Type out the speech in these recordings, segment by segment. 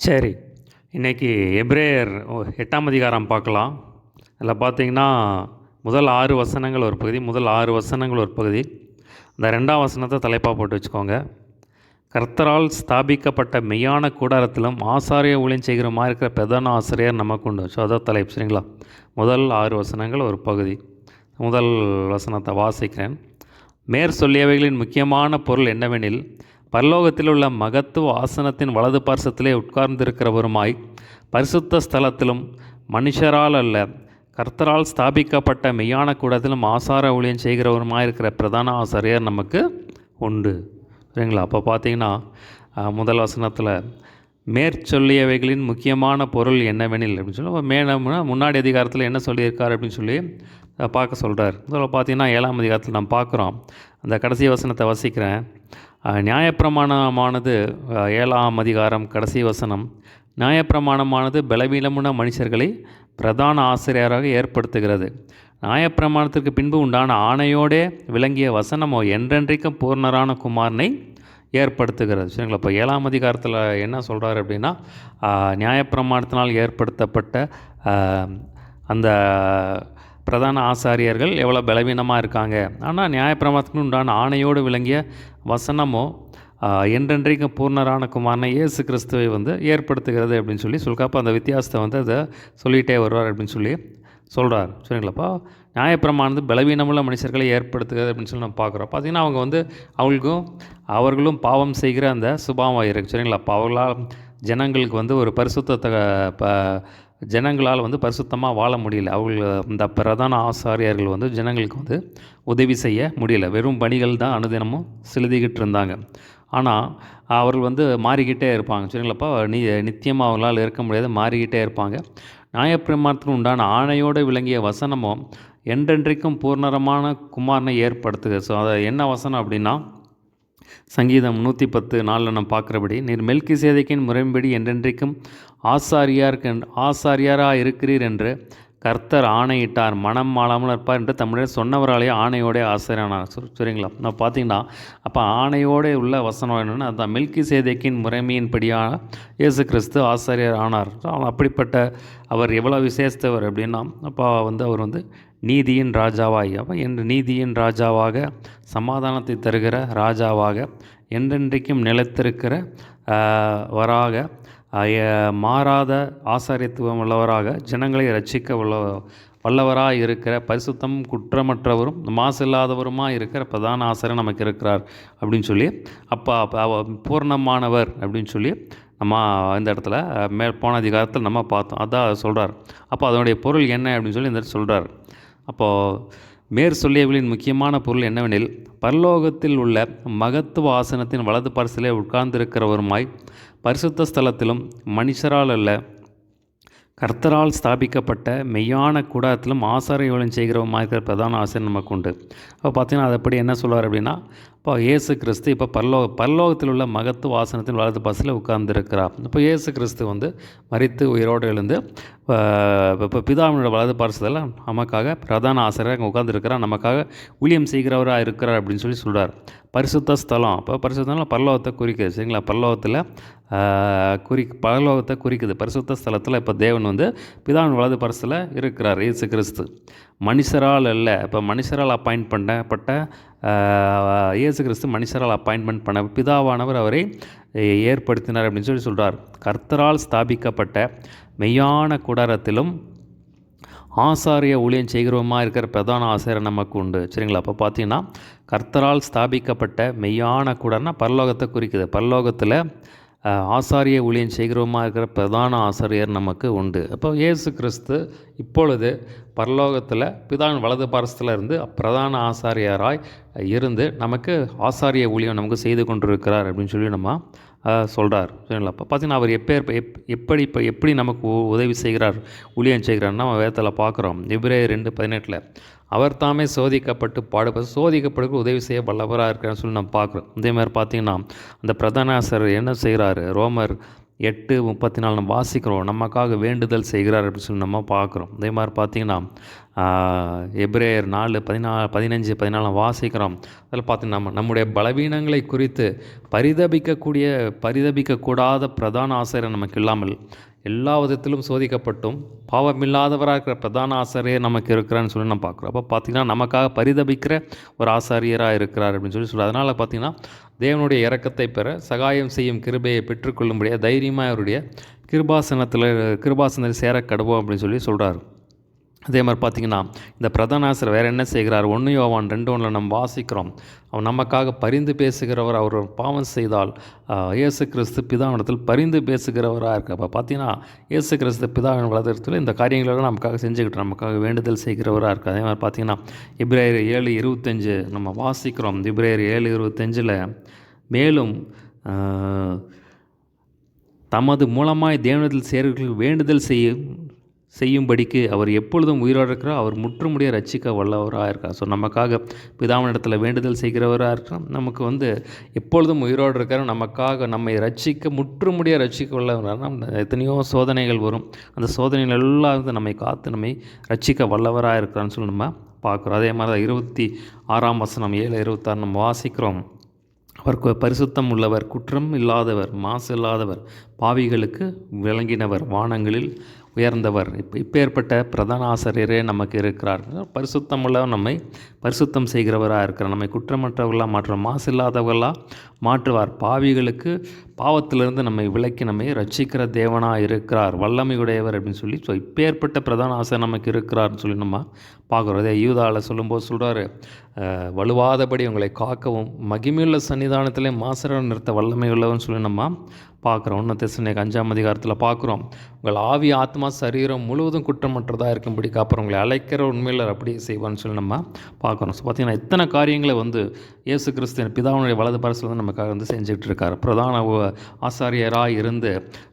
சரி. இன்னைக்கு எபிரேயர் 8ஆம் அதிகாரம் பார்க்கலாம். அதில் பார்த்தீங்கன்னா, முதல் 6 வசனங்கள் ஒரு பகுதி, முதல் 6 வசனங்கள் ஒரு பகுதி. இந்த 2ஆம் வசனத்தை தலைப்பா போட்டு வச்சுக்கோங்க. கர்த்தரால் ஸ்தாபிக்கப்பட்ட மெய்யான கூடாரத்திலும் ஆசாரிய ஊழியம் செய்கிறமா இருக்கிற பிரதான ஆசிரியர் நமக்கு உண்டு. ஸோ அதான் தலைப்பு, சரிங்களா? முதல் 6 வசனங்கள் ஒரு பகுதி. முதல் வசனத்தை வாசிக்கிறேன். மேற்சொல்லியவைகளின் முக்கியமான பொருள் என்னவெனில், பரலோகத்தில் உள்ள மகத்துவ ஆசனத்தின் வலது பார்சத்திலே உட்கார்ந்திருக்கிறவருமாய் பரிசுத்த ஸ்தலத்திலும் மனுஷரால் அல்ல கர்த்தரால் ஸ்தாபிக்கப்பட்ட மெய்யான கூடத்திலும் ஆசார ஊழியம் செய்கிறவருமாய் இருக்கிற பிரதான ஆசாரியர் நமக்கு உண்டு. சரிங்களா? அப்போ பார்த்தீங்கன்னா முதல் வசனத்தில் மேற்சொல்லியவைகளின் முக்கியமான பொருள் என்னவெனில் அப்படின்னு சொல்லி முன்னாடி அதிகாரத்தில் என்ன சொல்லியிருக்கார் அப்படின்னு சொல்லி பார்க்க சொல்கிறார். இதில் பார்த்தீங்கன்னா 7ஆம் அதிகாரத்தில் நாம் பார்க்குறோம். அந்த கடைசி வசனத்தை வசிக்கிறேன். நியாயப்பிரமாணமானது 7ஆம் அதிகாரம் கடைசி வசனம், நியாயப்பிரமாணமானது பலவீனமுள்ள மனுஷர்களை பிரதான ஆசிரியராக ஏற்படுத்துகிறது. நியாயப்பிரமாணத்திற்கு பின்பு உண்டான ஆணையோடே விளங்கிய வசனமோ என்றென்றைக்கும் பூர்ணரான குமாரனை ஏற்படுத்துகிறது. சரிங்களா? இப்போ 7ஆம் அதிகாரத்தில் என்ன சொல்கிறார் அப்படின்னா, நியாயப்பிரமாணத்தினால் ஏற்படுத்தப்பட்ட அந்த பிரதான ஆசாரியர்கள் எவ்வளோ பலவீனமாக இருக்காங்க. ஆனால் நியாயப்பிரமாணத்துக்கு உண்டான ஆணையோடு விளங்கிய வசனமோ என்றென்றைக்கும் பூர்ணரான குமாரனை இயேசு கிறிஸ்துவை ஏற்படுத்துகிறது அப்படின்னு சொல்லி சொல்கிறப்ப அந்த வித்தியாசத்தை அதை சொல்லிகிட்டே வருவார் அப்படின்னு சொல்லி சொல்கிறார். சரிங்களாப்பா? நியாயப்பிரமானது பலவீனமுள்ள மனுஷர்களை ஏற்படுத்துகிறது அப்படின்னு சொல்லி நம்ம பார்க்குறோம். பார்த்திங்கன்னா அவர்களும் பாவம் செய்கிற அந்த சுபாவம் இருக்குது. சரிங்களா? அப்போ அவர்களால் ஜனங்களுக்கு ஒரு பரிசுத்தத்தை ஜனங்களால் பரிசுத்தமாக வாழ முடியல. அவர்கள் இந்த பிரதான ஆசாரியர்கள் ஜனங்களுக்கு உதவி செய்ய முடியல. வெறும் பணிகள் தான் அனுதினமும் செலுத்திக்கிட்டு இருந்தாங்க. ஆனால் அவர்கள் மாறிக்கிட்டே இருப்பாங்க. சரிங்களாப்பா? நித்தியமாக அவங்களால் இருக்க முடியாது, மாறிக்கிட்டே இருப்பாங்க. நியாயப்பிரமாணத்துக்கு உண்டான ஆணையோடு விளங்கிய வசனமோ என்றென்றைக்கும் பூர்ணரமான குமாரனை ஏற்படுத்துது. ஸோ அதை என்ன வசனம் அப்படின்னா, சங்கீதம் 110:4 நம்ம பார்க்குறபடி, நீர் மெல்கிசேதேக்கின் முறைப்படி என்றென்றைக்கும் ஆசாரியராக இருக்கிறீர் என்று கர்த்தர் ஆணையிட்டார், மனம் மாளாமல் இருப்பார் என்று தமிழர் சொன்னவராலேயே ஆணையோடைய ஆசிரியரானார். சரிங்களா? நான் பார்த்தீங்கன்னா அப்போ ஆணையோடு உள்ள வசனம் என்னென்னா, அதுதான் மெல்கிசேதேக்கின் முறைமையின்படியான இயேசு கிறிஸ்து ஆசாரியர் ஆனார். அப்படிப்பட்ட அவர் எவ்வளோ விசேஷத்தவர் அப்படின்னா, அப்போ அவர் நீதியின் ராஜாவாய், அப்போ என்று நீதியின் ராஜாவாக, சமாதானத்தை தருகிற ராஜாவாக, என்றென்றைக்கும் நிலைத்திருக்கிற வராக, மாறாத ஆசாரியத்துவம் உள்ளவராக, ஜனங்களை ரட்சிக்க வல்லவராக இருக்கிற, பரிசுத்தம் குற்றமற்றவரும் மாசில்லாதவருமாக இருக்கிற பிரதான ஆசாரியர் நமக்கு இருக்கிறார் அப்படின்னு சொல்லி, அப்போ பூர்ணமானவர் அப்படின்னு சொல்லி நம்ம இந்த இடத்துல போன அதிகாரத்தில் நம்ம பார்த்தோம். அதான் சொல்கிறார். அப்போ அதனுடைய பொருள் என்ன அப்படின்னு சொல்லி இந்த இடத்துல சொல்கிறார். அப்போது மேற்சொல்லியவர்களின் முக்கியமான பொருள் என்னவெனில், பரலோகத்தில் உள்ள மகத்துவ ஆசனத்தின் வலது பார்சலே உட்கார்ந்திருக்கிறவருமாய் பரிசுத்த ஸ்தலத்திலும் மனுஷரால் அல்ல கர்த்தரால் ஸ்தாபிக்கப்பட்ட மெய்யான கூடாரத்திலும் ஆசாரிய ஊழியம் செய்கிறவமாக இருக்கிற பிரதான ஆசிரியர் நமக்கு உண்டு. அப்போ பார்த்தீங்கன்னா அதை எப்படி என்ன சொல்வார் அப்படின்னா, இப்போ இயேசு கிறிஸ்து இப்போ பரலோகத்தில் உள்ள மகத்துவ ஆசனத்தின் வலது பார்சலில் உட்கார்ந்துருக்கிறார். இப்போ இயேசு கிறிஸ்து மரித்து உயிரோடு எழுந்து இப்போ பிதாவினோட வலது பார்சலில் நமக்காக பிரதான ஆசிரியராக உட்கார்ந்துருக்கிறார், நமக்காக ஊழியம் செய்கிறவராக இருக்கிறார் அப்படின்னு சொல்லி சொல்கிறார். பரிசுத்த ஸ்தலம், அப்போ பரிசுத்தம் பரலோகத்தை குறிக்குது. சரிங்களா? பரலோகத்தை குறிக்குது. பரிசுத்த ஸ்தலத்தில் இப்போ தேவன் பிதாவின் வலது பார்சலில் இருக்கிறார் இயேசு கிறிஸ்து. மனுஷரால் அல்ல, இப்போ மனுஷரால் அப்பாயின்ட் பண்ணப்பட்ட இயேசு கிறிஸ்து மனுஷரால் அப்பாயின்மெண்ட் பண்ண பிதாவானவர் அவரை ஏற்படுத்தினார் அப்படின்னு சொல்லி சொல்கிறார். கர்த்தரால் ஸ்தாபிக்கப்பட்ட மெய்யான கூடாரத்திலும் ஆசாரிய ஊழியம் செய்கிறவமாக இருக்கிற பிரதான ஆசிரியர் நமக்கு உண்டு. சரிங்களா? அப்போ பார்த்தீங்கன்னா கர்த்தரால் ஸ்தாபிக்கப்பட்ட மெய்யான கூடாரம்னா பரலோகத்தை குறிக்குது. பரலோகத்தில் ஆசாரிய ஊழியம் செய்கிறவமாக இருக்கிற பிரதான ஆசாரியர் நமக்கு உண்டு. அப்போ இயேசு கிறிஸ்து இப்பொழுது பரலோகத்தில் பிதாவின் வலது பார்சத்தில் இருந்து பிரதான ஆசாரியராய் இருந்து நமக்கு ஆசாரிய ஊழியம் நமக்கு செய்து கொண்டிருக்கிறார் அப்படின்னு சொல்லி நம்ம சொல்கிறார். சரிங்களா? அப்போ பார்த்தீங்கன்னா அவர் எப்படி நமக்கு உதவி செய்கிறார், ஊழியம் செய்கிறார்னா நம்ம வேதத்தில் பார்க்குறோம். எபிரேயர் 2:18 அவர் தாமே சோதிக்கப்படுக்கு உதவி செய்ய வல்லவராக இருக்கிறான்னு சொல்லி நம்ம பார்க்குறோம். இதே மாதிரி பார்த்தீங்கன்னா அந்த பிரதான ஆசிரியர் என்ன செய்கிறாரு, ரோமர் 8:34 நம்ம வாசிக்கிறோம். நமக்காக வேண்டுதல் செய்கிறார் அப்படின்னு சொல்லி நம்ம பார்க்குறோம். அதே மாதிரி பார்த்திங்கன்னா எபிரேயர் 4:15-14 வாசிக்கிறோம். அதில் பார்த்திங்கன்னா நம்முடைய பலவீனங்களை குறித்து பரிதபிக்கக்கூடாத பிரதான ஆசிரியர் நமக்கு இல்லாமல் எல்லா விதத்திலும் சோதிக்கப்பட்டும் பாவமில்லாதவராக இருக்கிற பிரதான ஆசிரியர் நமக்கு இருக்கிறான்னு சொல்லி நம்ம பார்க்குறோம். அப்போ பார்த்திங்கன்னா நமக்காக பரிதபிக்கிற ஒரு ஆசாரியராக இருக்கிறார் அப்படின்னு சொல்லி சொல்கிறார். அதனால் பார்த்திங்கன்னா தேவனுடைய இரக்கத்தை பெற சகாயம் செய்யும் கிருபையை பெற்றுக்கொள்ளும்படியாக தைரியமாக அவருடைய கிருபாசனத்தில் சேர கடவோம் அப்படின்னு சொல்லி சொல்கிறார். அதே மாதிரி பார்த்திங்கன்னா இந்த பிரதான ஆசிரியர் வேறு என்ன செய்கிறார்? 1 யோவான் 2:1 நம்ம வாசிக்கிறோம். அவர் நமக்காக பரிந்து பேசுகிறவர். அவர் பாவம் செய்தால் இயேசு கிறிஸ்து பிதாவிடத்தில் பரிந்து பேசுகிறவராக இருக்குது. அப்போ பார்த்திங்கன்னா இயேசு கிறிஸ்து பிதாவின் வலதுகரத்தில் இந்த காரியங்களெல்லாம் நமக்காக செஞ்சுக்கிட்டு நமக்காக வேண்டுதல் செய்கிறவராக இருக்குது. அதே மாதிரி பார்த்திங்கன்னா எபிரேயர் 7:25 நம்ம வாசிக்கிறோம். எபிரேயர் 7:25 மேலும் தமது மூலமாய் தேவனிடத்தில் சேர்வர்களுக்கு வேண்டுதல் செய்யும்படிக்கு அவர் எப்பொழுதும் உயிரோடு இருக்கிறார். அவர் முற்றுமுடிய ரட்சிக்க வல்லவராக இருக்கார். ஸோ நமக்காக பிதாவினிடத்தில் வேண்டுதல் செய்கிறவராக இருக்கிறார். நமக்கு எப்பொழுதும் உயிரோடு இருக்கிற நமக்காக நம்மை முற்றுமுடிய ரட்சிக்க வல்லவராக. நம்ம எத்தனையோ சோதனைகள் வரும். அந்த சோதனைகள் எல்லாம் நம்மை காத்து நம்மை ரட்சிக்க வல்லவராக இருக்கிறான்னு சொல்லி நம்ம பார்க்குறோம். அதே மாதிரி தான் 26ஆம் வசனம் 7:26 நம்ம வாசிக்கிறோம். அவர் பரிசுத்தம் உள்ளவர், குற்றம் இல்லாதவர், மாசு இல்லாதவர், பாவிகளுக்கு விளங்கினவர், வானங்களில் உயர்ந்தவர். இப்பேற்பட்ட பிரதான ஆசிரியரே நமக்கு இருக்கிறார். பரிசுத்தம் உள்ளவர் நம்மை பரிசுத்தம் செய்கிறவராக இருக்கிறார். நம்மை குற்றமற்றவர்களாக மாற்றுவார், மாசு இல்லாதவர்களாக மாற்றுவார். பாவிகளுக்கு பாவத்திலிருந்து நம்மை விலக்கி நம்மை ரட்சிக்கிற தேவனாக இருக்கிறார், வல்லமையுடையவர் அப்படின்னு சொல்லி இப்பேற்பட்ட பிரதான ஆசிரியர் நமக்கு இருக்கிறார்னு சொல்லி நம்ம பார்க்குறோம். அதே யூதாவில் சொல்லும்போது சொல்கிறாரு, வலுவாதபடி உங்களை காக்கவும் மகிமையுள்ள சன்னிதானத்திலே மாசர நிறுத்த வல்லமை உள்ளவன்னு சொல்லி நம்ம பார்க்குறோம். 1 தெசலோனிக்கேயர் 5ஆம் அதிகாரத்தில் பார்க்குறோம். உங்கள் ஆவி ஆத்மா சரீரம் முழுவதும் குற்றமற்றதாக இருக்கும்படி காப்புறம் உங்களை அழைக்கிற உண்மையில் அப்படியே செய்வான்னு சொல்லி நம்ம பார்க்குறோம். ஸோ பார்த்திங்கன்னா இத்தனை காரியங்களை இயேசு கிறிஸ்து பிதாவுடைய வலது பரிசில் நமக்காக செஞ்சுக்கிட்டு இருக்கார். பிரதான ஆசாரியராக இருந்து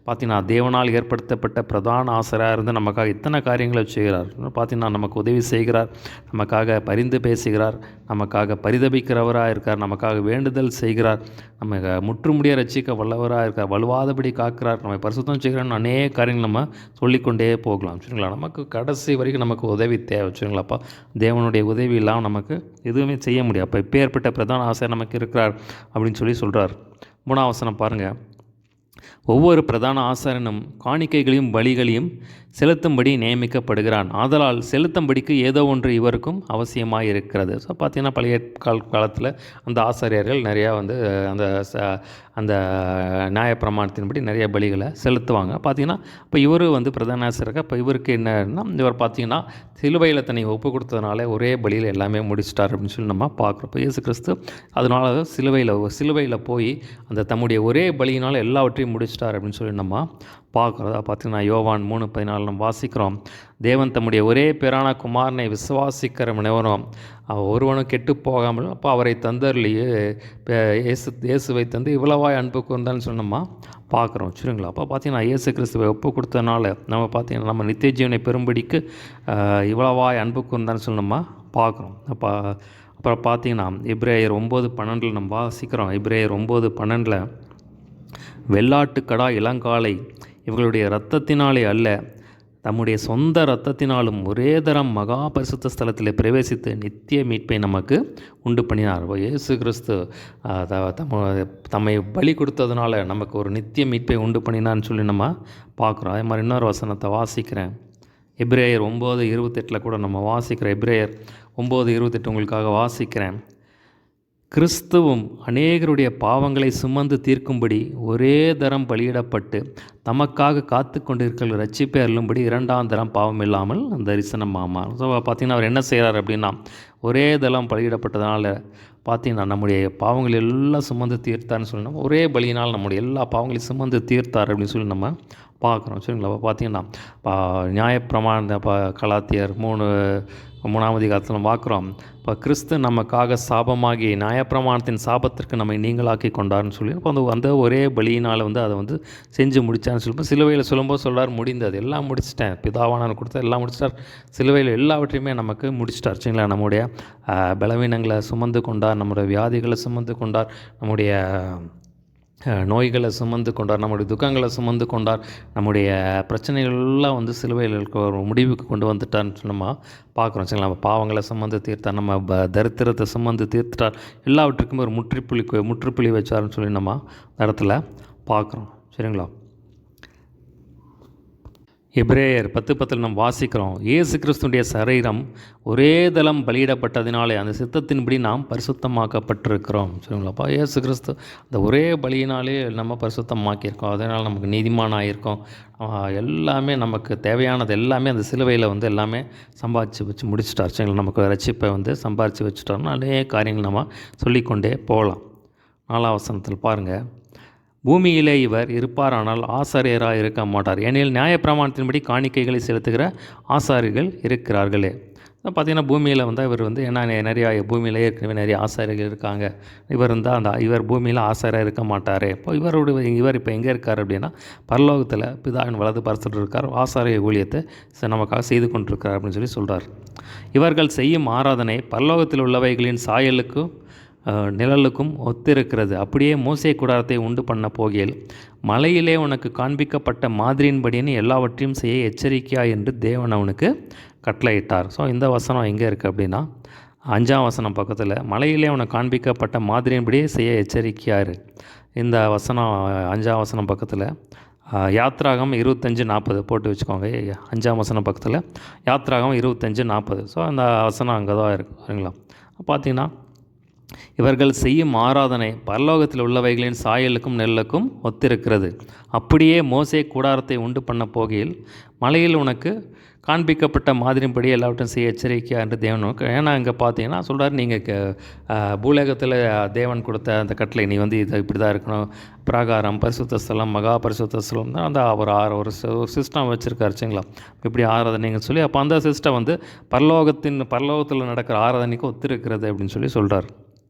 பார்த்திங்கன்னா தேவனால் ஏற்படுத்தப்பட்ட பிரதான ஆசிரியராக இருந்து நமக்காக இத்தனை காரியங்களை செய்கிறார். பார்த்திங்கன்னா நமக்கு உதவி செய்கிறார், நமக்காக பரிந்து பேசுகிறார், நமக்காக பரிதபிக்கிறவராக இருக்கார், நமக்காக வேண்டுதல் செய்கிறார், நம்ம முற்றுமுடிய ரட்சிக்க வல்லவராக இருக்கார், வலுவாதபடி காக்கிறார், நம்ம பரிசுத்தம் செய்கிறான்னு அநேக காரியங்கள் நம்ம சொல்லிக்கொண்டே போகலாம். சரிங்களா? நமக்கு கடைசி வரைக்கும் நமக்கு உதவி தேவை. சரிங்களாப்பா? தேவனுடைய உதவி இல்லாமல் நமக்கு எதுவுமே செய்ய முடியாது. அப்போ இப்பேற்பட்ட பிரதான ஆசிரியர் நமக்கு இருக்கிறார் அப்படின்னு சொல்லி சொல்கிறார். 3ஆம் வசனம் பாருங்கள். ஒவ்வொரு பிரதான ஆசாரியனும் காணிக்கைகளையும் பலிகளையும் செலுத்தும்படி நியமிக்கப்படுகிறான். ஆதலால் செலுத்தும்படிக்கு ஏதோ ஒன்று இவருக்கும் அவசியமாக இருக்கிறது. ஸோ பார்த்திங்கன்னா பழைய காலத்தில் அந்த ஆசாரியர்கள் நிறையா அந்த நியாயப்பிரமாணத்தின்படி நிறைய பலிகளை செலுத்துவாங்க. பார்த்திங்கன்னா இப்போ இவர் பிரதான ஆசிரியர். இப்போ இவருக்கு என்னன்னா, இவர் பார்த்திங்கன்னா சிலுவையில் தன்னை ஒப்பு கொடுத்ததுனால ஒரே பலியில் எல்லாமே முடிச்சிட்டார் அப்படின்னு சொல்லி நம்ம பார்க்குறோம். இப்போ இயேசு கிறிஸ்து அதனால் சிலுவையில் போய் அந்த தம்முடைய ஒரே பலியினால் எல்லாவற்றையும் முடிச்சிட்டார் அப்படின்னு சொல்லி நம்ம பார்க்குறோம். பார்த்திங்கன்னா யோவான் 3:14 நம்ம வாசிக்கிறோம். தேவன் தம்முடைய ஒரே பேரான குமாரனை விசுவாசிக்கிற முனைவரும் ஒருவனும் கெட்டு போகாமல் அப்போ அவரை தந்தர்லேயே இயேசுவை தந்து இவ்வளவாய் அன்பு கூர்ந்தான்னு சொன்னோமா பார்க்குறோம். சரிங்களா? அப்போ பார்த்திங்கன்னா இயேசு கிறிஸ்துவை ஒப்பு கொடுத்தனால நம்ம பார்த்திங்கன்னா நம்ம நித்திய ஜீவனை பெறும்படிக்கு இவ்வளவாய் அன்பு கூர்ந்தான்னு சொன்னோமா பார்க்குறோம். அப்புறம் பார்த்திங்கன்னா எபிரேயர் 9:12 நம்ம வாசிக்கிறோம். எபிரேயர் 9:12 வெள்ளாட்டுக்கடா இளங்காலை இவர்களுடைய இரத்தத்தினாலே அல்ல, தம்முடைய சொந்த இரத்தத்தினாலும் ஒரே தரம் மகா பரிசுத்த ஸ்தலத்தில் பிரவேசித்து நித்திய மீட்பை நமக்கு உண்டு பண்ணினார். இயேசு கிறிஸ்து தம்மை பலி கொடுத்ததுனால நமக்கு ஒரு நித்திய மீட்பை உண்டு பண்ணினான்னு சொல்லி நம்ம பார்க்குறோம். அதே மாதிரி இன்னொரு வசனத்தை வாசிக்கிறேன். எபிரேயர் 9:28 கூட நம்ம வாசிக்கிறோம். எபிரேயர் 9:28 உங்களுக்காக வாசிக்கிறேன். கிறிஸ்துவும் அநேகருடைய பாவங்களை சுமந்து தீர்க்கும்படி ஒரே தரம் பலியிடப்பட்டு தமக்காக காத்து கொண்டிருக்கிற ரட்சிப்பை அருளும்படி 2ஆம் தரம் பாவம் இல்லாமல் தரிசனம் ஆமாம். ஸோ பார்த்திங்கன்னா அவர் என்ன செய்கிறார் அப்படின்னா, ஒரே தரம் பலியிடப்பட்டதுனால பார்த்திங்கன்னா நம்முடைய பாவங்கள் எல்லாம் சுமந்து தீர்த்தார்னு சொல்லணும். ஒரே பலியினால் நம்முடைய எல்லா பாவங்களையும் சுமந்து தீர்த்தார் அப்படின்னு சொல்லி நம்ம பார்க்குறோம். சரிங்களா? பார்த்திங்கன்னா நியாயப்பிரமாண கலாத்தியர் 3ஆம் அதிகாரத்தில் பார்க்குறோம். இப்போ கிறிஸ்து நமக்காக சாபமாகி நியாயப்பிரமாணத்தின் சாபத்திற்கு நம்மை நீங்களாக்கி கொண்டார்னு சொல்லி அப்போ அந்த ஒரே பலியினால் அதை செஞ்சு முடித்தான்னு சொல்லும்போது சிலுவையில் சொல்லும்போது சொல்கிறார், முடிந்தது, எல்லாம் முடிச்சிட்டேன், பிதாவான கொடுத்த எல்லாம் முடிச்சிட்டார், சிலுவையில் எல்லாவற்றையுமே நமக்கு முடிச்சிட்டார். சரிங்களா? நம்முடைய பலவீனங்களை சுமந்து கொண்டார், நம்முடைய வியாதிகளை சுமந்து கொண்டார், நம்முடைய நோய்களை சுமந்து கொண்டார், நம்முடைய துக்கங்களை சுமந்து கொண்டார், நம்முடைய பிரச்சனைகள்லாம் வந்து சிலுவையில் ஒரு முடிவுக்கு கொண்டு வந்துட்டார்னு நம்ம பார்க்குறோம். சரிங்களா? நம்ம பாவங்களை சுமந்து தீர்த்தார், நம்ம தரித்திரத்தை சுமந்து தீர்த்துட்டார், எல்லாவற்றுக்குமே ஒரு முற்றுப்புள்ளி வச்சார்னு சொல்லி நம்ம இந்த இடத்துல பார்க்குறோம். சரிங்களா? எபிரேயர் 10:10 நம்ம வாசிக்கிறோம், இயேசு கிறிஸ்துடைய சரீரம் ஒரே தளம் பலியிடப்பட்டதினாலே அந்த சித்தத்தின்படி நாம் பரிசுத்தமாக்கப்பட்டிருக்கிறோம். சரிங்களாப்பா? இயேசு கிறிஸ்து அந்த ஒரே பலியினாலே நம்ம பரிசுத்தமாக்கியிருக்கோம், அதனால் நமக்கு நீதிமான் ஆகியிருக்கோம். எல்லாமே நமக்கு தேவையானது எல்லாமே அந்த சிலுவையில் வந்து எல்லாமே சம்பாதிச்சு வச்சு முடிச்சிட்டார். சரிங்களா? நமக்கு ரட்சிப்பை வந்து சம்பாதிச்சு வச்சுட்டோம்னா அநேக காரியங்கள் நம்ம சொல்லிக்கொண்டே போகலாம். 4ஆம் வசனத்தில் பாருங்கள், பூமியிலே இவர் இருப்பாரானால் ஆசாரியராக இருக்க மாட்டார், ஏனெனில் நியாயப்பிரமாணத்தின்படி காணிக்கைகளை செலுத்துகிற ஆசாரியர்கள் இருக்கிறார்களே. பார்த்திங்கன்னா பூமியில் வந்து இவர் வந்து ஏன்னா நிறையா பூமியில் ஏற்கனவே நிறைய ஆசாரியர்கள் இருக்காங்க, இவர் இருந்தால் இவர் பூமியில் ஆசாரியாக இருக்க மாட்டார். இப்போ இவர் இப்போ எங்கே இருக்கார் அப்படின்னா பரலோகத்தில் பிதாவின் வலது பரிசுல இருக்கார், ஆசாரிய ஊழியத்தை நமக்காக செய்து கொண்டிருக்கார் அப்படின்னு சொல்லி சொல்கிறார். இவர்கள் செய்யும் ஆராதனை பரலோகத்தில் உள்ளவைகளின் சாயலுக்கும் நிழலுக்கும் ஒத்திருக்கிறது. அப்படியே மோசே கூடாரத்தை உண்டு பண்ண போகையில் மலையிலே உனக்கு காண்பிக்கப்பட்ட மாதிரியின்படின்னு எல்லாவற்றையும் செய்ய எச்சரிக்கையா என்று தேவன் அவனுக்கு கட்டளையிட்டார். ஸோ இந்த வசனம் எங்கே இருக்குது அப்படின்னா 5ஆம் வசனம் பக்கத்தில், மலையிலே உனக்கு காண்பிக்கப்பட்ட மாதிரியின்படியே செய்ய எச்சரிக்கையாரு. இந்த வசனம் 5ஆம் வசனம் பக்கத்தில் யாத்ராகம் 25:40 போட்டு வச்சுக்கோங்க. 5ஆம் வசனம் பக்கத்தில் யாத்ராகம் 25:40. ஸோ அந்த வசனம் அங்கே தான் இருக்குது. சரிங்களா? பார்த்தீங்கன்னா இவர்கள் செய்யும் ஆராதனை பரலோகத்தில் உள்ளவைகளின் சாயலுக்கும் நெல்லுக்கும் ஒத்திருக்கிறது. அப்படியே மோசே கூடாரத்தை உண்டு பண்ண போகையில் மலையில் உனக்கு காண்பிக்கப்பட்ட மாதிரிப்படி எல்லாவற்றையும் செய்ய எச்சரிக்கையா என்று தேவனுக்கு. ஏன்னா இங்கே பார்த்தீங்கன்னா சொல்கிறார், நீங்கள் பூலோகத்தில் தேவன் கொடுத்த அந்த கட்டளை நீ வந்து இது இப்படி தான் இருக்கணும், பிராகாரம், பரிசுத்த ஸ்தலம், மகா பரிசுத்த ஸ்தலம் தான் அந்த ஒரு சிஸ்டம் வச்சுருக்காரு. சரிங்களா? இப்படி ஆராதனைங்கன்னு சொல்லி அப்போ அந்த சிஸ்டம் வந்து பரலோகத்தில் நடக்கிற ஆராதனைக்கு ஒத்திருக்கிறது அப்படின்னு சொல்லி சொல்கிறார்.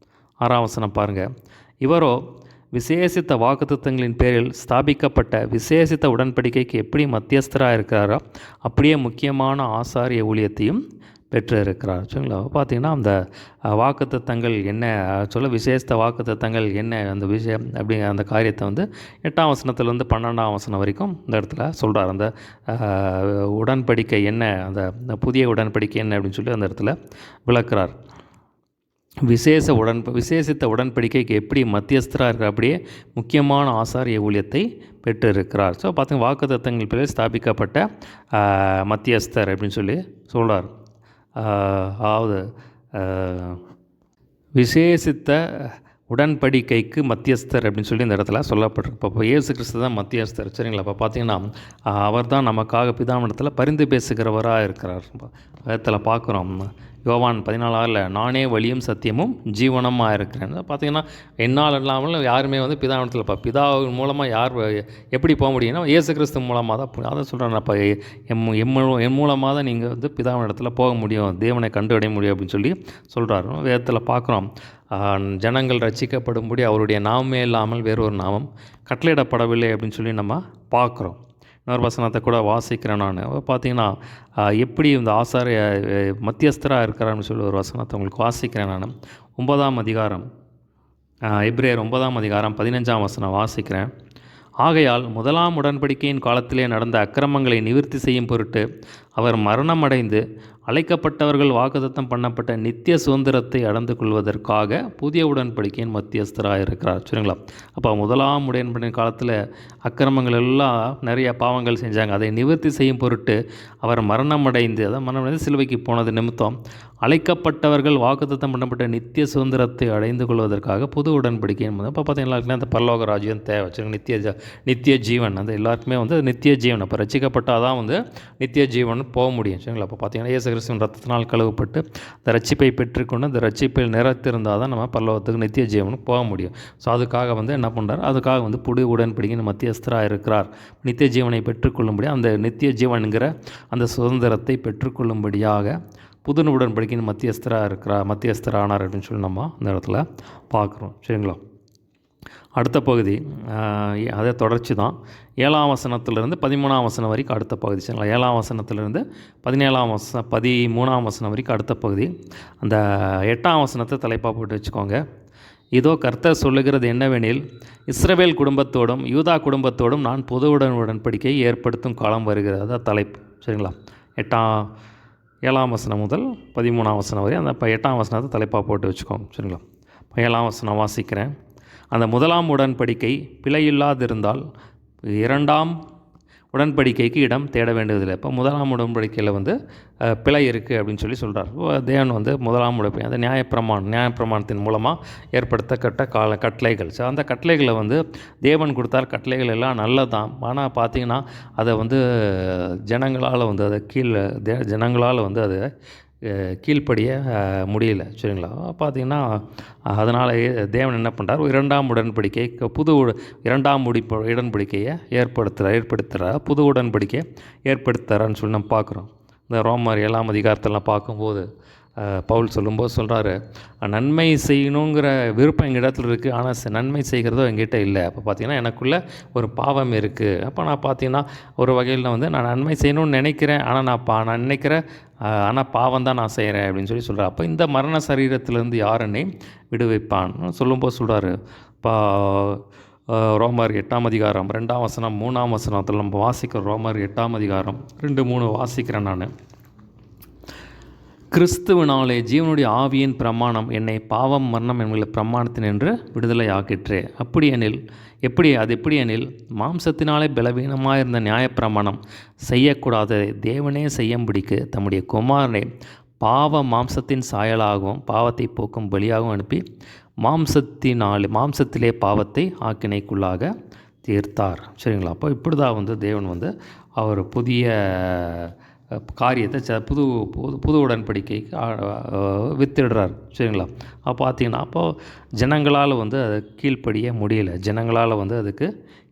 6ஆம் வசனம் பாருங்கள், இவரோ விசேஷித்த வாக்குத்தத்தங்களின் பேரில் ஸ்தாபிக்கப்பட்ட விசேஷித்த உடன்படிக்கைக்கு எப்படி மத்தியஸ்தராக இருக்கிறாரோ அப்படியே முக்கியமான ஆசாரிய ஊழியத்தையும் பெற்று இருக்கிறார். சரிங்களா? பார்த்திங்கன்னா அந்த வாக்குத்தத்தங்கள் என்ன சொல்ல, விசேஷ வாக்குத்தத்தங்கள் என்ன அந்த விஷயம் அப்படி அந்த காரியத்தை வந்து 8ஆம் வசனத்துலேருந்து 12ஆம் வசனம் வரைக்கும் இந்த இடத்துல சொல்கிறார். அந்த உடன்படிக்கை என்ன, அந்த புதிய உடன்படிக்கை என்ன அப்படின்னு சொல்லி அந்த இடத்துல விளக்குறார். விசேஷித்த உடன்படிக்கைக்கு எப்படி மத்தியஸ்தராக இருக்கிற அப்படியே முக்கியமான ஆசாரிய ஊழியத்தை பெற்று இருக்கிறார். ஸோ பார்த்தீங்கன்னா வாக்குத்தத்தங்கள் பேரில் ஸ்தாபிக்கப்பட்ட மத்தியஸ்தர் அப்படின்னு சொல்லி சொல்கிறார். அதாவது விசேஷித்த உடன்படிக்கைக்கு மத்தியஸ்தர் அப்படின்னு சொல்லி இந்த இடத்துல சொல்லப்பட்டிருக்கு. இப்போ இயேசு கிறிஸ்து தான் மத்தியஸ்தர். சரிங்களா? இப்போ பார்த்தீங்கன்னா அவர் தான் நமக்காக பிதாவிடத்தில் பரிந்து பேசுகிறவராக இருக்கிறார். வேதத்தில் பார்க்குறோம், யோவான் 14:6 நானே வழியும் சத்தியமும் ஜீவனமாக இருக்கிறேன். பார்த்திங்கன்னா என்னால் இல்லாமல் யாருமே வந்து பிதாவிடத்தில் பிதா மூலமாக யார் எப்படி போக முடியும்னா இயேசு கிறிஸ்து மூலமாக தான். அதை சொல்கிறேன், அப்போ என் மூலமாக தான் நீங்கள் வந்து பிதாவிடத்தில் போக முடியும், தேவனை கண்டுடைய முடியும் அப்படின்னு சொல்லி சொல்கிறார். வேதத்தில் பார்க்குறோம், ஜனங்கள் ரட்சிக்கப்படும்படி அவருடைய நாமமே இல்லாமல் வேறொரு நாமம் கட்டளையிடப்படவில்லை அப்படின்னு சொல்லி நம்ம பார்க்குறோம். இன்னொரு வசனத்தை கூட வாசிக்கிறேன் நான். பார்த்தீங்கன்னா எப்படி இந்த ஆசாரிய மத்தியஸ்தராக இருக்கிறான்னு சொல்லி ஒரு வசனத்தை உங்களுக்கு வாசிக்கிறேன் நான். 9ஆம் அதிகாரம், எபிரேயர் 9ஆம் அதிகாரம் 15ஆம் வசனம் வாசிக்கிறேன். ஆகையால் முதலாம் உடன்படிக்கையின் காலத்திலே நடந்த அக்கிரமங்களை நிவர்த்தி செய்யும் பொருட்டு அவர் மரணமடைந்து அழைக்கப்பட்டவர்கள் வாக்குத்தத்தம் பண்ணப்பட்ட நித்திய சுதந்திரத்தை அடைந்து கொள்வதற்காக புதிய உடன்படிக்கையின் மத்தியஸ்தராக இருக்கிறார். சரிங்களா? அப்போ முதலாம் உடன்படிக்கையின் காலத்தில் அக்கிரமங்கள் எல்லாம் நிறைய பாவங்கள் செஞ்சாங்க, அதை நிவர்த்தி செய்யும் பொருட்டு அவர் மரணமடைந்து சிலுவைக்கு போனது நிமித்தம் அழைக்கப்பட்டவர்கள் வாக்குத்தத்தம் பண்ணப்பட்ட நித்திய சுதந்திரத்தை அடைந்து கொள்வதற்காக புது உடன்படிக்கையின் இப்போ பார்த்தீங்கன்னா எல்லாருக்குமே அந்த பரலோக ராஜ்யம் தேவை. சரிங்க? நித்திய ஜீவன் அந்த எல்லாருக்குமே வந்து நித்திய ஜீவன். அப்போ ரட்சிக்கப்பட்டால் தான் வந்து நித்திய ஜீவன் போக முடியும். சரிங்களா? அப்போ பார்த்தீங்கன்னா இயேசு கிறிஸ்துவின் ரத்தத்தினால் கழுவப்பட்டு இந்த ரட்சிப்பை பெற்றுக்கொண்டு இந்த ரட்சிப்பில் நிறைத்திருந்தால் தான் நம்ம பரலோகத்துக்கு நித்திய ஜீவனுக்கு போக முடியும். ஸோ அதுக்காக வந்து என்ன பண்ணுறார், அதுக்காக வந்து புது உடன்படிக்கையின் மத்தியஸ்தராக இருக்கிறார். நித்திய ஜீவனை பெற்றுக்கொள்ளும்படியாக அந்த நித்திய ஜீவனுங்கிற அந்த சுதந்திரத்தை பெற்றுக்கொள்ளும்படியாக புது உடன்படிக்கையின் மத்தியஸ்தரானார் அப்படின்னு சொல்லி நம்ம இந்த இடத்துல பார்க்குறோம். சரிங்களா? அடுத்த பகுதி அதே தொடர்ச்சி தான். 7ஆம் வசனத்திலிருந்து 13ஆம் வசனம் வரைக்கும் அடுத்த பகுதி. சரிங்களா? 7ஆம் வசனத்திலிருந்து 13ஆம் வசனம் வரைக்கும் அடுத்த பகுதி. அந்த 8ஆம் வசனத்தை தலைப்பாக போட்டு வச்சுக்கோங்க. இதோ கர்த்தர் சொல்லுகிறது என்னவெனில், இஸ்ரவேல் குடும்பத்தோடும் யூதா குடும்பத்தோடும் நான் புது உடன்படிக்கையை ஏற்படுத்தும் காலம் வருகிறது. அதான் தலைப்பு. சரிங்களா? 7ஆம் வசனம் முதல் 13ஆம் வசனம் வரை அந்த 8ஆம் வசனத்தை தலைப்பாக போட்டு வச்சுக்கோங்க. சரிங்களா? 7ஆம் வசனம் வாசிக்கிறேன். அந்த முதலாம் உடன்படிக்கை பிழையில்லாதிருந்தால் 2ஆம் உடன்படிக்கைக்கு இடம் தேட வேண்டியதில்லை. இப்போ முதலாம் உடன்படிக்கையில் பிழை இருக்குது அப்படின்னு சொல்கிறார். தேவன் முதலாம் உடன்படிக்கை அந்த நியாயப்பிரமாணத்தின் மூலமாக ஏற்படுத்தப்பட்ட கட்டளைகள். ஸோ அந்த கட்டளைகளை தேவன் கொடுத்தார். கட்டளைகள் எல்லாம் நல்லதான். ஆனால் பார்த்திங்கன்னா அதை ஜனங்களால் அதை ஜனங்களால் அதை கீழ்ப்படிய முடியல. சரிங்களா? பார்த்திங்கன்னா அதனால் தேவன் என்ன பண்ணுறார், 2ஆம் உடன்படிக்கை புது 2ஆம் உடன்படிக்கையை ஏற்படுத்துகிறார். புது உடன்படிக்கையை ஏற்படுத்துகிறான்னு சொல்லி நம்ம பார்க்குறோம். இந்த ரோமர் 7ஆம் அதிகாரத்தெல்லாம் பார்க்கும்போது பவுல் சொல்லும்போது சொல்கிறாரு, நன்மை செய்யணுங்கிற விருப்பம் எங்கள் இடத்துல இருக்குது, ஆனால் நன்மை செய்கிறதோ எங்கிட்ட இல்லை. அப்போ பார்த்திங்கன்னா எனக்குள்ளே ஒரு பாவம் இருக்குது. அப்போ நான் பார்த்திங்கன்னா ஒரு வகையில் நான் நன்மை செய்யணும்னு நினைக்கிறேன், ஆனால் நான் நினைக்கிறேன், ஆனால் பாவம் தான் நான் செய்கிறேன் அப்படின்னு சொல்கிறேன். அப்போ இந்த மரண சரீரத்திலேருந்து யார் என்னை விடுவிப்பான் சொல்லும்போது சொல்கிறாரு. இப்போ ரோமர் 8ஆம் அதிகாரம் 2ஆம் வசனம் 3ஆம் வசனத்தில் நம்ம வாசிக்கிறோம். ரோமர் 8ஆம் அதிகாரம் 2-3 வாசிக்கிறேன் நான். கிறிஸ்துவினாலே ஜீவனுடைய ஆவியின் பிரமாணம் என்னை பாவம் மரணம் என்கிற பிரமாணத்தின் என்று விடுதலை ஆக்கிற்றே. எப்படி எனில் மாம்சத்தினாலே பலவீனமாக இருந்த நியாயப்பிரமாணம் செய்யக்கூடாத தேவனே செய்யும்படிக்கு தம்முடைய குமாரனை பாவ மாம்சத்தின் சாயலாகவும் பாவத்தை போக்கும் பலியாகவும் அனுப்பி மாம்சத்திலே பாவத்தை ஆக்கினைக்குள்ளாக தீர்த்தார். சரிங்களா? அப்போ இப்படி தான் தேவன் அவர் புதிய காரியத்தை புது உடன்படிக்கைக்கு வித்திடுறார். சரிங்களா? அப்போ பார்த்தீங்கன்னா அப்போது ஜனங்களால் அதை கீழ்ப்படிய முடியல. அதுக்கு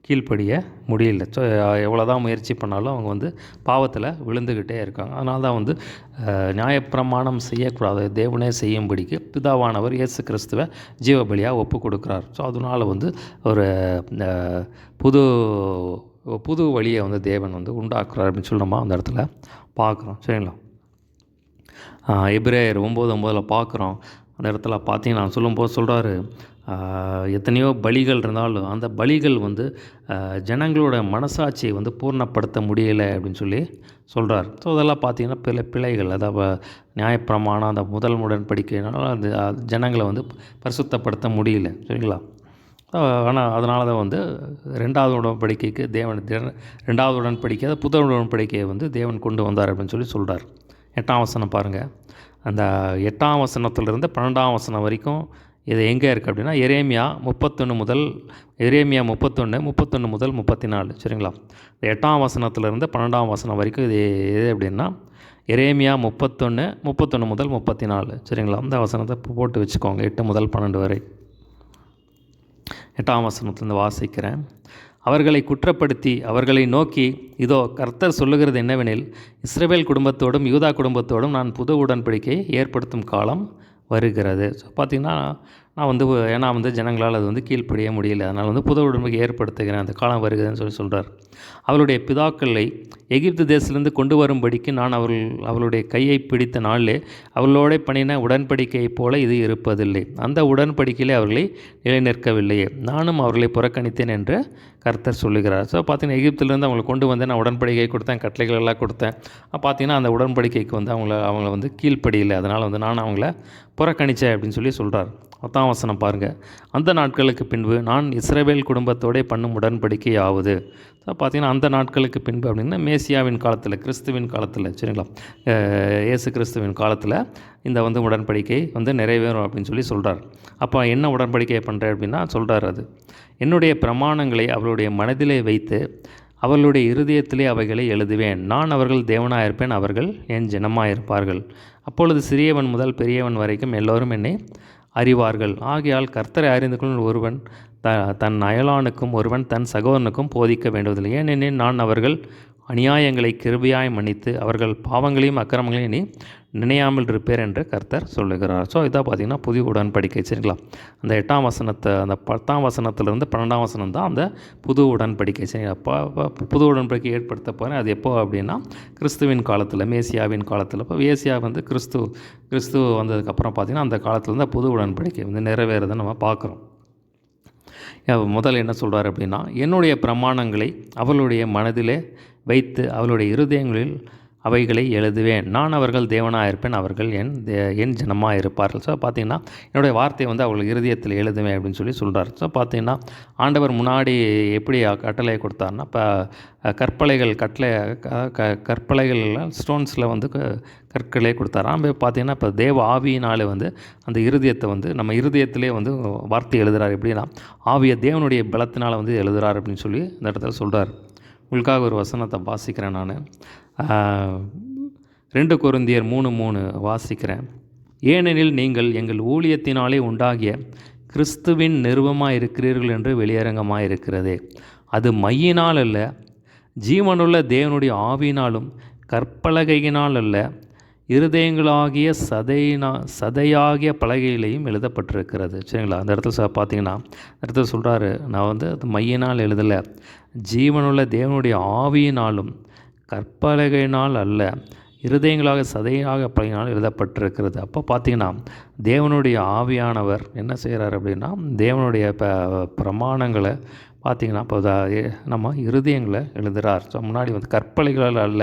கீழ்ப்படிய முடியல. ஸோ எவ்வளோ தான் முயற்சி பண்ணாலும் அவங்க பாவத்தில் விழுந்துக்கிட்டே இருக்காங்க. அதனால தான் நியாயப்பிரமாணம் செய்யக்கூடாது தேவனே செய்யும்படிக்கு பிதாவானவர் இயேசு கிறிஸ்துவை ஜீவபலியாக ஒப்பு கொடுக்குறார். ஸோ அதனால் ஒரு புது வழியை தேவன் உண்டாக்குறார் அப்படின்னு சொல்லி நம்ம அந்த இடத்துல பார்க்குறோம். சரிங்களா? எபிரேயர் 9:9 பார்க்குறோம். அந்த இடத்துல பார்த்தீங்கன்னா சொல்லும்போது சொல்கிறாரு, எத்தனையோ பலிகள் இருந்தாலும் அந்த பலிகள் ஜனங்களோட மனசாட்சியை பூர்ணப்படுத்த முடியலை அப்படின்னு சொல்கிறார். ஸோ அதெல்லாம் பார்த்திங்கன்னா பிழைகள். அதாவது நியாயப்பிரமாணம் அந்த முதல் உடன்படிக்கையினால அந்த ஜனங்களை பரிசுத்தப்படுத்த முடியல. சரிங்களா? ஆனால் அதனால தான் 2ஆவது உடன்படிக்கைக்கு தேவன் 2ஆவது உடன்படிக்கை புது உடன்படிக்கையை தேவன் கொண்டு வந்தார் அப்படின்னு சொல்கிறார். 8ஆம் வசனம் பாருங்கள். அந்த 8ஆம் வசனத்திலிருந்து 12ஆம் வசனம் வரைக்கும் இது எங்கே இருக்குது அப்படின்னா எரேமியா 31 முதல் 34. சரிங்களா? இந்த 8ஆம் வசனத்திலிருந்து 12ஆம் வசனம் வரைக்கும் இது எப்படின்னா எரேமியா 31 முதல் 34. சரிங்களா? அந்த வசனத்தை போட்டு வச்சுக்கோங்க. 8 முதல் 12 வரை. 8ஆம் வசனத்திலிருந்து வாசிக்கிறேன். அவர்களை குற்றப்படுத்தி அவர்களை நோக்கி, இதோ கர்த்தர் சொல்லுகிறது என்னவெனில், இஸ்ரவேல் குடும்பத்தோடும் யூதா குடும்பத்தோடும் நான் புது உடன்படிக்கையை ஏற்படுத்தும் காலம் வருகிறது. ஸோ பார்த்திங்கன்னா நான் ஏன்னா ஜனங்களால் அது கீழ்ப்படிய முடியல. அதனால் புது உடன்படிக்கை ஏற்படுத்துகிறேன், அந்த காலம் வருகிறதுன்னு சொல்கிறார். அவளுடைய பிதாக்களை எகிப்து தேசத்திலிருந்து கொண்டு வரும்படிக்கு நான் அவளுடைய கையை பிடித்த நாளிலே அவளோட பண்ணின உடன்படிக்கையைப் போல இது இருப்பதில்லை. அந்த உடன்படிக்கையிலே அவர்களை நிலைநிற்கவில்லையே, நானும் அவர்களை புறக்கணித்தேன் என்று கர்த்தர் சொல்லுகிறார். ஸோ பார்த்திங்கன்னா எகிப்திலேருந்து அவங்களை கொண்டு வந்து நான் உடன்படிக்கை கொடுத்தேன், கட்டளைகள் எல்லாம் கொடுத்தேன். பார்த்திங்கன்னா அந்த உடன்படிக்கைக்கு அவங்கள கீழ்ப்படியில்லை. அதனால் நான் அவங்கள புறக்கணித்தேன் அப்படின்னு சொல்கிறார். 10ஆம் வசனம் பாருங்கள். அந்த நாட்களுக்கு பின்பு நான் இஸ்ரவேல் குடும்பத்தோடே பண்ணும் உடன்படிக்கை ஆகுது. ஸோ பார்த்திங்கன்னா அந்த நாட்களுக்கு பின்பு அப்படின்னா மேசியாவின் காலத்தில், கிறிஸ்துவின் காலத்தில், சரிங்களா, இயேசு கிறிஸ்துவின் காலத்தில் இந்த உடன்படிக்கை நிறைவேறும் அப்படின்னு சொல்கிறார். அப்போ என்ன உடன்படிக்கை பண்ணுறேன் அப்படின்னா சொல்கிறார், அது என்னுடைய பிரமாணங்களை அவளுடைய மனதிலே வைத்து அவர்களுடைய இருதயத்திலே அவைகளை எழுதுவேன். நான் அவர்கள் தேவனாக இருப்பேன், அவர்கள் என் ஜனமாக இருப்பார்கள். அப்பொழுது சிறியவன் முதல் பெரியவன் வரைக்கும் எல்லோரும் என்னை அறிவார்கள். ஆகையால் கர்த்தரை அறிந்து கொள்ளும் ஒருவன் தன் அயலானுக்கும் ஒருவன் தன் சகோதரனுக்கும் போதிக்க வேண்டுவதில்லை. ஏனெனில் நான் அவர்கள் அநியாயங்களை கிருபையாய் மன்னித்து அவர்கள் பாவங்களையும் அக்கிரமங்களையும் நினையாமல் இருப்பேர் என்று கர்த்தர் சொல்லுகிறார். ஸோ இதாக பார்த்திங்கன்னா புதிய உடன்படிக்கை. சரிங்களா? அந்த 8ஆம் வசனத்தை அந்த 10ஆம் வசனத்திலிருந்து 12ஆம் வசனம் தான் அந்த புது உடன்படிக்கை. சரிங்களா? புது உடன்படிக்கை ஏற்படுத்த போகிறேன். அது எப்போ அப்படின்னா கிறிஸ்துவின் காலத்தில், மேசியாவின் காலத்தில். இப்போ மேசியா வந்து கிறிஸ்து வந்ததுக்கப்புறம் பார்த்திங்கன்னா அந்த காலத்தில் தான் புது உடன்படிக்கை வந்து நிறைவேறதை நம்ம பார்க்குறோம். முதல்ல என்ன சொல்கிறார் அப்படின்னா, என்னுடைய பிரமாணங்களை அவளுடைய மனதிலே வைத்து அவளுடைய இருதயங்களில் அவைகளை எழுதுவேன். நான் அவர்கள் தேவனாக இருப்பேன், அவர்கள் என் ஜனமாக இருப்பார்கள். ஸோ பார்த்திங்கன்னா என்னுடைய வார்த்தையை வந்து அவர்கள் இருதயத்தில் எழுதுவேன் அப்படின்னு சொல்கிறார். ஸோ பார்த்திங்கன்னா ஆண்டவர் முன்னாடி எப்படி கட்டளை கொடுத்தாருன்னா, இப்போ கற்பலைகள் ஸ்டோன்ஸில் வந்து கற்களே கொடுத்தாரு. நம்ம பார்த்திங்கன்னா இப்போ தேவ ஆவியினால் வந்து அந்த இருதயத்தை வந்து நம்ம இருதயத்திலே வந்து வார்த்தை எழுதுகிறார். எப்படின்னா ஆவியை தேவனுடைய பலத்தினால் வந்து எழுதுகிறார் அப்படின்னு சொல்லி இந்த இடத்துல சொல்கிறார். உங்களுக்காக ஒரு வசனத்தை வாசிக்கிறேன். நான் 2 கொரிந்தியர் 3:3 வாசிக்கிறேன். ஏனெனில் நீங்கள் எங்கள் ஊழியத்தினாலே உண்டாகிய கிறிஸ்துவின் நிருபமாக இருக்கிறீர்கள் என்று வெளியரங்கமாக இருக்கிறது. அது மையினால் அல்ல, ஜீவனுள்ள தேவனுடைய ஆவியினாலும் கற்பலகையினால் அல்ல, இருதயங்களாகிய சதையாகிய பலகையிலையும் எழுதப்பட்டிருக்கிறது. சரிங்களா? அந்த இடத்துல பார்த்தீங்கன்னா அந்த இடத்துல சொல்கிறாரு, நான் வந்து அது மையினால் எழுதலை, ஜீவனுள்ள தேவனுடைய ஆவியினாலும் கற்பலகையினால் அல்ல, இருதயங்களாக சதையாக பலகையினால் எழுதப்பட்டிருக்கிறது. அப்போ பார்த்திங்கன்னா தேவனுடைய ஆவியானவர் என்ன செய்கிறார் அப்படின்னா, தேவனுடைய பிரமாணங்களை பார்த்திங்கன்னா இப்போ நம்ம இருதயங்களை எழுதுகிறார். ஸோ முன்னாடி வந்து கற்பலைகளால் அல்ல,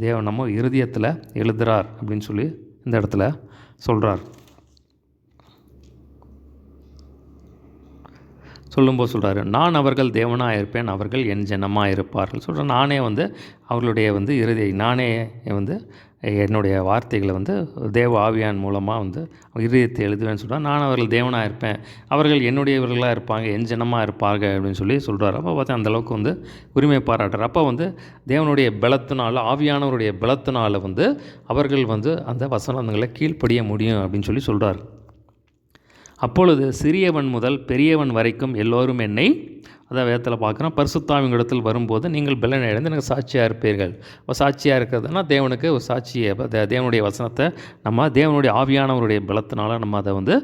தேவன் நம்ம இருதயத்தில் எழுதுகிறார் அப்படின்னு சொல்லி இந்த இடத்துல சொல்கிறார். சொல்லும்போது சொல்கிறாரு, நான் அவர்கள் தேவனாக இருப்பேன், அவர்கள் என் ஜனமாக இருப்பார்கள். சொல்கிறேன், நானே வந்து அவர்களுடைய வந்து நானே வந்து என்னுடைய வார்த்தைகளை வந்து தேவ ஆவியான் மூலமாக வந்து இருதயத்தை எழுதுவேன்னு சொல்கிறார். நான் அவர்கள் தேவனாக இருப்பேன், அவர்கள் என்னுடையவர்களாக இருப்பாங்க, என் ஜனமாக இருப்பாங்க அப்படின்னு சொல்லி சொல்கிறார். அப்போ பார்த்தா அந்தளவுக்கு வந்து உரிமை பாராட்டுறார். அப்போ வந்து தேவனுடைய பலத்தினால், ஆவியானவருடைய பலத்தினால் வந்து அவர்கள் வந்து அந்த வசனங்களை கீழ்ப்படிய முடியும் அப்படின்னு சொல்லி சொல்கிறார். அப்பொழுது சிறியவன் முதல் பெரியவன் வரைக்கும் எல்லோரும் என்னை, அதான் வேதத்தில் பார்க்குறோம், பரிசுத்தாவின் இடத்தில் வரும்போது நீங்கள் பலனை இழந்து எனக்கு சாட்சியாக இருப்பீர்கள். இப்போ சாட்சியாக இருக்கிறதுனா தேவனுக்கு ஒரு சாட்சியை, தேவனுடைய வசனத்தை நம்ம தேவனுடைய ஆவியானவருடைய பலத்தினால நம்ம அதை வந்து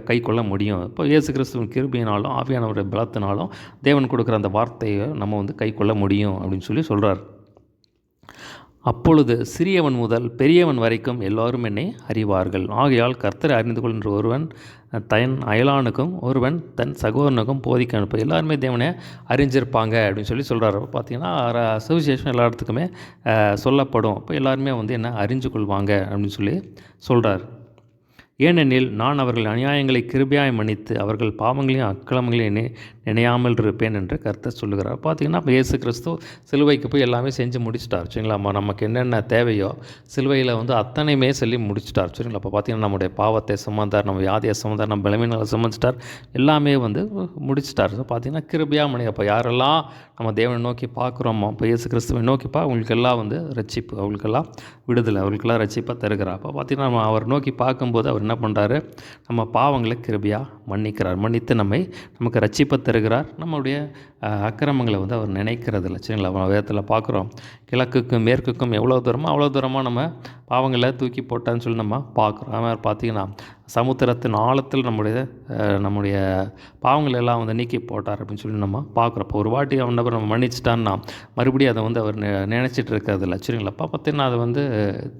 கை கொள்ள முடியும். இப்போ இயேசு கிறிஸ்துவின் கிருபையினாலும் ஆவியானவருடைய பலத்தினாலும் தேவன் கொடுக்குற அந்த வார்த்தையை நம்ம வந்து கை கொள்ள முடியும் அப்படின்னு சொல்லி சொல்கிறார். அப்பொழுது சிறியவன் முதல் பெரியவன் வரைக்கும் எல்லோரும் என்னை அறிவார்கள். ஆகையால் கர்த்தரை அறிந்து கொள்கின்ற ஒருவன் தன் அயலானுக்கும் ஒருவன் தன் சகோதரனுக்கும் போதிக்க அனுப்ப. எல்லாருமே தேவனை அறிஞ்சிருப்பாங்க அப்படின்னு சொல்லி சொல்கிறார். பார்த்திங்கன்னா சுவிசேஷம் எல்லா இடத்துக்குமே சொல்லப்படும். இப்போ எல்லாருமே வந்து என்ன அறிஞ்சு கொள்வாங்க அப்படின்னு சொல்லி சொல்கிறார். ஏனெனில் நான் அவர்கள் அநியாயங்களை கிருபையாய் மன்னித்து அவர்கள் பாவங்களையும் அக்கிரமங்களையும் நினையாமல் இருப்பேன் என்று கர்த்தர் சொல்லுகிறார். பார்த்திங்கன்னா இப்போ இயேசு கிறிஸ்து சிலுவைக்கு போய் எல்லாமே செஞ்சு முடிச்சிட்டார். சரிங்களா? நமக்கு என்னென்ன தேவையோ சிலுவையில் வந்து அத்தனையுமே சொல்லி முடிச்சிட்டார். சரிங்களா? இப்போ பார்த்திங்கன்னா நம்முடைய பாவத்தை சுமந்தார், நம்ம வியாதியை சுமந்தார், நம்ம பலவீனங்களை சுமந்துட்டார், எல்லாமே வந்து முடிச்சிட்டார். ஸோ பார்த்திங்கன்னா கிருபையாக மணி. அப்போ யாரெல்லாம் நம்ம தேவனை நோக்கி பார்க்குறோமோ, இப்போ இயேசு கிறிஸ்துவை நோக்கிப்பா அவங்களுக்கெல்லாம் வந்து ரட்சிப்பு, அவங்களுக்கெல்லாம் விடுதலை, அவங்களுக்கெல்லாம் ரட்சிப்பாக தருகிறார். அப்போ பார்த்திங்கன்னா நம்ம அவர் நோக்கி பார்க்கும்போது அவர் என்ன பண்ணுறாரு, நம்ம பாவங்களை கிருபையாக மன்னிக்கிறார், மன்னித்து நமக்கு ரட்சிப்பை தருகிறார். நம்மளுடைய அக்கிரமங்களை வந்து அவர் நினைக்கிறதில்ல. சரிங்களா? வேதத்தில் பார்க்குறோம், கிழக்குக்கும் மேற்குக்கும் எவ்வளோ தூரமோ அவ்வளோ தூரமாக நம்ம பாவங்களை தூக்கி போட்டான்னு சொல்லி நம்ம பார்க்குறோம். அது மாதிரி பார்த்திங்கன்னா சமுத்திரத்தின் ஆழத்தில் நம்முடைய பாவங்கள் எல்லாம் வந்து நீக்கி போட்டார் அப்படின்னு சொல்லி நம்ம பார்க்குறோம். இப்போ ஒரு வாட்டி அவன் நம்ம மன்னிச்சிட்டான்னா மறுபடியும் அதை வந்து அவர் நினச்சிட்டு இருக்கிறதில்ல. சரிங்களா? பார்த்தீங்கன்னா அதை வந்து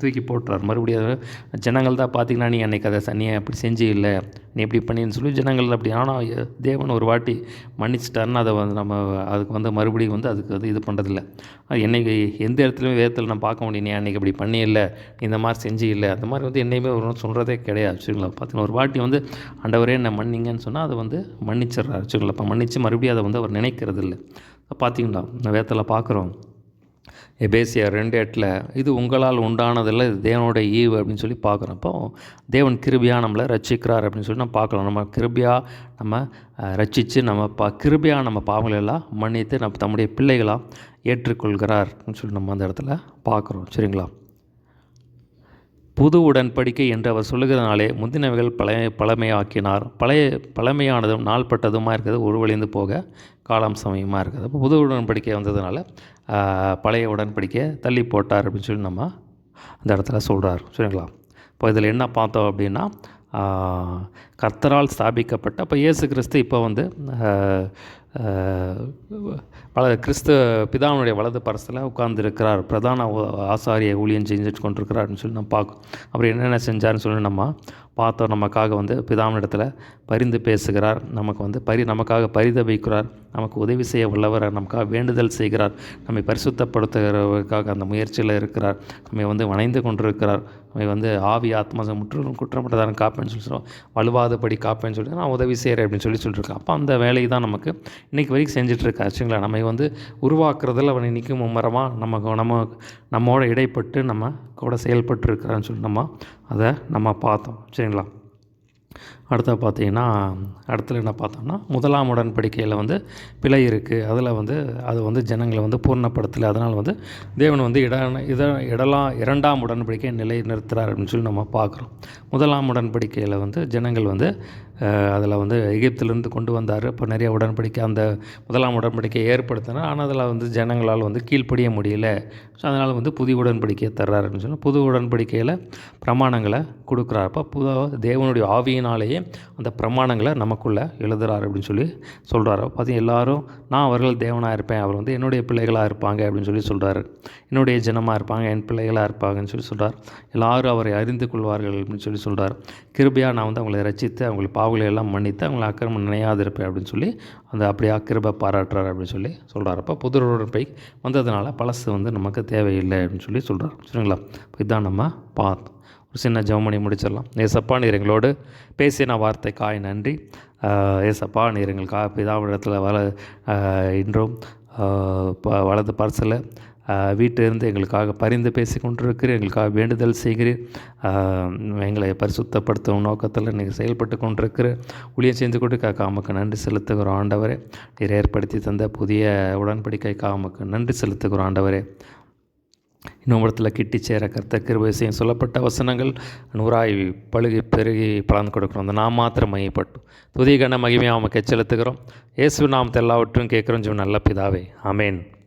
தூக்கி போட்டுறார். மறுபடியும் ஜனங்கள் தான் பார்த்திங்கன்னா நீ அன்றைக்கி அதை நீ அப்படி செஞ்சு இல்லை, நீ எப்படி பண்ணின்னு சொல்லி ஜனங்கள் அப்படி. ஆனால் தேவன் ஒரு வாட்டி மன்னிச்சிட்டாருன்னு அதை வந்து நம்ம அதுக்கு வந்து மறுபடியும் வந்து அதுக்கு வந்து இது பண்ணுறதில்ல. அது என்னைக்கு எந்த இடத்துலையுமே வேதத்தில் நான் பார்க்க முடியும், நீ அன்றைக்கி அப்படி பண்ணி இல்லை, இந்த மாதிரி செஞ்சு இல்லை, அந்த மாதிரி வந்து என்னையுமே ஒரு சொல்கிறதே கிடையாது. சரிங்களா? பார்த்தீங்கன்னா ஒரு வாட்டி வந்து ஆண்டவரே என்ன மன்னிங்கன்னு சொன்னால் அதை வந்து மன்னிச்சிடுறாரு. சரிங்களா? இப்போ மன்னித்து மறுபடியும் அதை வந்து அவர் நினைக்கிறது இல்லை. பார்த்தீங்களா? நான் வேதத்தில் பார்க்குறோம், எபேசியர் 2:8 இது உங்களால் உண்டானதில்லை, இது தேவனுடைய ஈவு அப்படின்னு சொல்லி பார்க்குறோம். அப்போ தேவன் கிருபையாக நம்மளை ரட்சிக்கிறார் அப்படின்னு சொல்லி நம்ம பார்க்கலாம். நம்ம கிருபையாக நம்ம ரட்சித்து நம்ம கிருபையாக நம்ம பாவங்களை எல்லாம் மன்னித்து நம்ம தம்முடைய பிள்ளைகளாக ஏற்றுக்கொள்கிறார் அப்படின்னு சொல்லி நம்ம அந்த இடத்துல பார்க்குறோம். சரிங்களா? புது உடன்படிக்கை என்று அவர் சொல்லுகிறதுனாலே முந்தினவைகள் பழமையாக்கினார். பழமையானதும் நாள்பட்டதுமாக இருக்கிறது உருவழிந்து போக காலம் சமயமாக இருக்குது. அப்போ புது உடன்படிக்கை வந்ததுனால பழைய உடன்படிக்கையை தள்ளி போட்டார் அப்படின்னு சொல்லி நம்ம அந்த இடத்துல சொல்கிறார். சரிங்களா? இப்போ இதில் என்ன பார்த்தோம் அப்படின்னா, கர்த்தரால் ஸ்தாபிக்கப்பட்ட இப்போ இயேசு கிறிஸ்து இப்போ வந்து கிறிஸ்து பிதாவினுடைய வலது பரசில் உட்கார்ந்துருக்கிறார், பிரதான ஆசாரிய ஊழியம் செஞ்சுட்டு கொண்டிருக்கிறார்னு சொல்லி நம்ம பார்க்கும். அப்புறம் என்னென்ன செஞ்சார்னு சொல்லி நம்ம பார்த்தோம். நமக்காக வந்து பிதாவினிடத்தில் பரிந்து பேசுகிறார், நமக்கு வந்து நமக்காக பரிதபிக்கிறார், நமக்கு உதவி செய்ய உள்ளவர், நமக்காக வேண்டுதல் செய்கிறார், நம்மை பரிசுத்தப்படுத்துகிறவருக்காக அந்த முயற்சியில் இருக்கிறார், நம்மை வந்து வணைந்து கொண்டிருக்கிறார், நம்மை வந்து ஆவி ஆத்மா முற்றிலும் குற்றமற்றதான காப்பேன்னு சொல்லி வலுவாதபடி காப்பேன்னு சொல்லிட்டு நான் உதவி செய்கிறேன் அப்படின்னு சொல்லியிருக்கேன். அப்போ அந்த வேலையை தான் நமக்கு இன்றைக்கி வரைக்கும் செஞ்சிட்ருக்கா. ஆச்சுங்களா? நம்ம வந்து உருவாக்குறதில் அவன் இன்றைக்கும் மும்மரமாக நம்மோட இடைப்பட்டு நம்ம கூட செயல்பட்டுருக்கிறான்னு சொல்லி நம்ம பார்த்தோம். சரிங்களா? அடுத்து பார்த்தீங்கன்னா, அடுத்தது என்ன பார்த்தோம்னா, முதலாம் உடன்படிக்கையில் வந்து பிழை இருக்குது. அதில் வந்து அது வந்து ஜனங்களை வந்து பூர்ணப்படுத்தலை. அதனால் வந்து தேவன் வந்து இரண்டாம் உடன்படிக்கையை நிலை நிறுத்துகிறார் அப்படின்னு சொல்லி நம்ம பார்க்குறோம். முதலாம் உடன்படிக்கையில் வந்து ஜனங்கள் வந்து அதில் வந்து எகிப்திலிருந்து கொண்டு வந்தார். இப்போ நிறைய உடன்படிக்கை அந்த முதலாம் உடன்படிக்கையை ஏற்படுத்தினார். ஆனால் அதில் வந்து ஜனங்களால் வந்து கீழ்ப்படிய முடியல. ஸோ அதனால் வந்து புதிய உடன்படிக்கையை தர்றாரு அப்படின்னு சொல்லி புது உடன்படிக்கையில் பிரமாணங்களை கொடுக்குறாரு. அப்போ தேவனுடைய ஆவியினாலேயே அந்த பிரமாணங்களை நமக்குள்ளே எழுதுறாரு அப்படின்னு சொல்லி சொல்கிறாரு. பார்த்தீங்கன்னா எல்லாரும் நான் அவர்கள் தேவனாக இருப்பேன், அவர் வந்து என்னுடைய பிள்ளைகளாக இருப்பாங்க அப்படின்னு சொல்லி சொல்கிறாரு. என்னுடைய ஜனமாக இருப்பாங்க, என் பிள்ளைகளாக இருப்பாங்கன்னு சொல்லி சொல்கிறார். எல்லாரும் அவரை அறிந்து கொள்வார்கள் அப்படின்னு சொல்லி சொல்கிறார். கிருபையாக நான் வந்து அவங்களை ரட்சித்து அவங்களுக்கு பாவங்களை எல்லாம் மன்னித்து அவங்களை அக்கிரமம் நினையாதிருப்பேன் அப்படின்னு சொல்லி அந்த அப்படியே கிருபை பாராட்டுறாரு அப்படின்னு சொல்லி சொல்கிறார். அப்போ புது உடன்படிக்கை வந்ததுனால பழசு வந்து நமக்கு தேவையில்லை அப்படின்னு சொல்லி சொல்கிறார். சரிங்களா? இதான் நம்ம பார்த்தோம். ஒரு சின்ன ஜெபமணி முடிச்சிடலாம். ஏசப்பா, நீர் எங்களோடு பேசின வார்த்தைக்காய் நன்றி. ஏசப்பா, நீர் எங்கள் பிதாவிடத்தில் இன்றும் வலது பரிசில் வீட்டிலிருந்து எங்களுக்காக பரிந்து பேசி கொண்டிருக்கிறீர், எங்களுக்காக வேண்டுதல் செய்கிறீர், எங்களை பரிசுத்தப்படுத்தும் நோக்கத்தில் நீங்கள் செயல்பட்டு கொண்டிருக்கிற ஊழியம் செய்து கொண்டு உமக்கு நன்றி செலுத்துகிறோம் ஆண்டவரே. நீர் ஏற்படுத்தி தந்த புதிய உடன்படிக்கைக்காக உமக்கு நன்றி செலுத்துகிறோம் ஆண்டவரே. இன்னும் இடத்துல கிட்டி சேர கர்த்தர் கிருபை செய்யும் சொல்லப்பட்ட வசனங்கள் 100 பழுகி பெருகி பலன் கொடுக்கணும். அந்த நாம் மாத்திரம் மையப்பட்டு துதி கன மகிமையாக உமக்கு செலுத்துகிறோம். இயேசு நாமத்தை எல்லாவற்றும் கேட்குறோம் நல்ல பிதாவே. ஆமேன்.